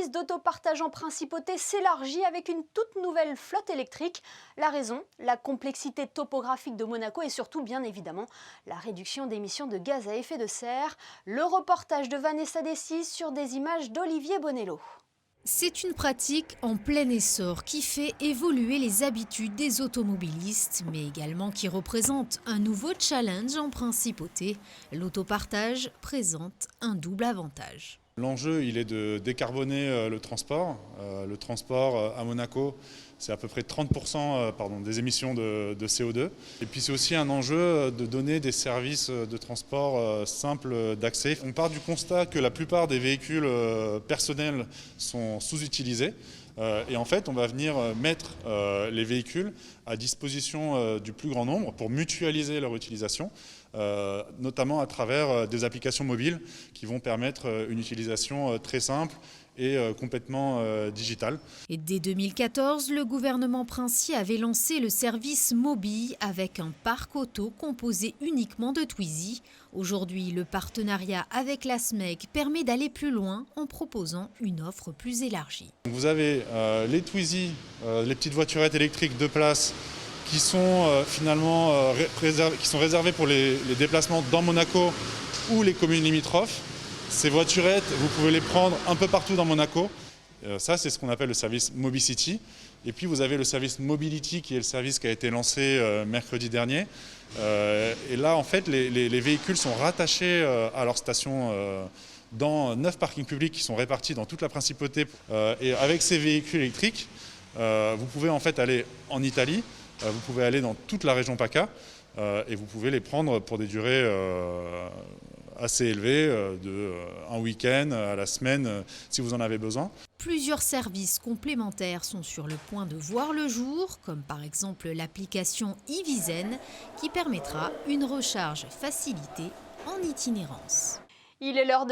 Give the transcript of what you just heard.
service d'autopartage en principauté s'élargit avec une toute nouvelle flotte électrique. La raison, la complexité topographique de Monaco et surtout, bien évidemment, la réduction d'émissions de gaz à effet de serre. Le reportage de Vanessa Dessis sur des images d'Olivier Bonello. C'est une pratique en plein essor qui fait évoluer les habitudes des automobilistes, mais également qui représente un nouveau challenge en principauté. L'autopartage présente un double avantage. L'enjeu, il est de décarboner le transport. Le transport à Monaco, c'est à peu près 30% des émissions de CO2. Et puis c'est aussi un enjeu de donner des services de transport simples d'accès. On part du constat que la plupart des véhicules personnels sont sous-utilisés. Et en fait, on va venir mettre les véhicules à disposition du plus grand nombre pour mutualiser leur utilisation, notamment à travers des applications mobiles qui vont permettre une utilisation très simple et complètement digitale. Et dès 2014, le gouvernement princier avait lancé le service Mobi avec un parc auto composé uniquement de Twizy. Aujourd'hui, le partenariat avec la SMEC permet d'aller plus loin en proposant une offre plus élargie. Vous avez les Twizy, les petites voiturettes électriques 2 places qui sont finalement réservées pour les déplacements dans Monaco ou les communes limitrophes. Ces voiturettes, vous pouvez les prendre un peu partout dans Monaco. Ça, c'est ce qu'on appelle le service MobiCity. Et puis, vous avez le service Mobility, qui est le service qui a été lancé mercredi dernier. Et là, en fait, les véhicules sont rattachés à leur station dans 9 parkings publics qui sont répartis dans toute la principauté. Et avec ces véhicules électriques, vous pouvez en fait aller en Italie, vous pouvez aller dans toute la région PACA, et vous pouvez les prendre pour des durées assez élevées, de un week-end à la semaine, si vous en avez besoin. Plusieurs services complémentaires sont sur le point de voir le jour, comme par exemple l'application Ivizen, qui permettra une recharge facilitée en itinérance. Il est l'heure de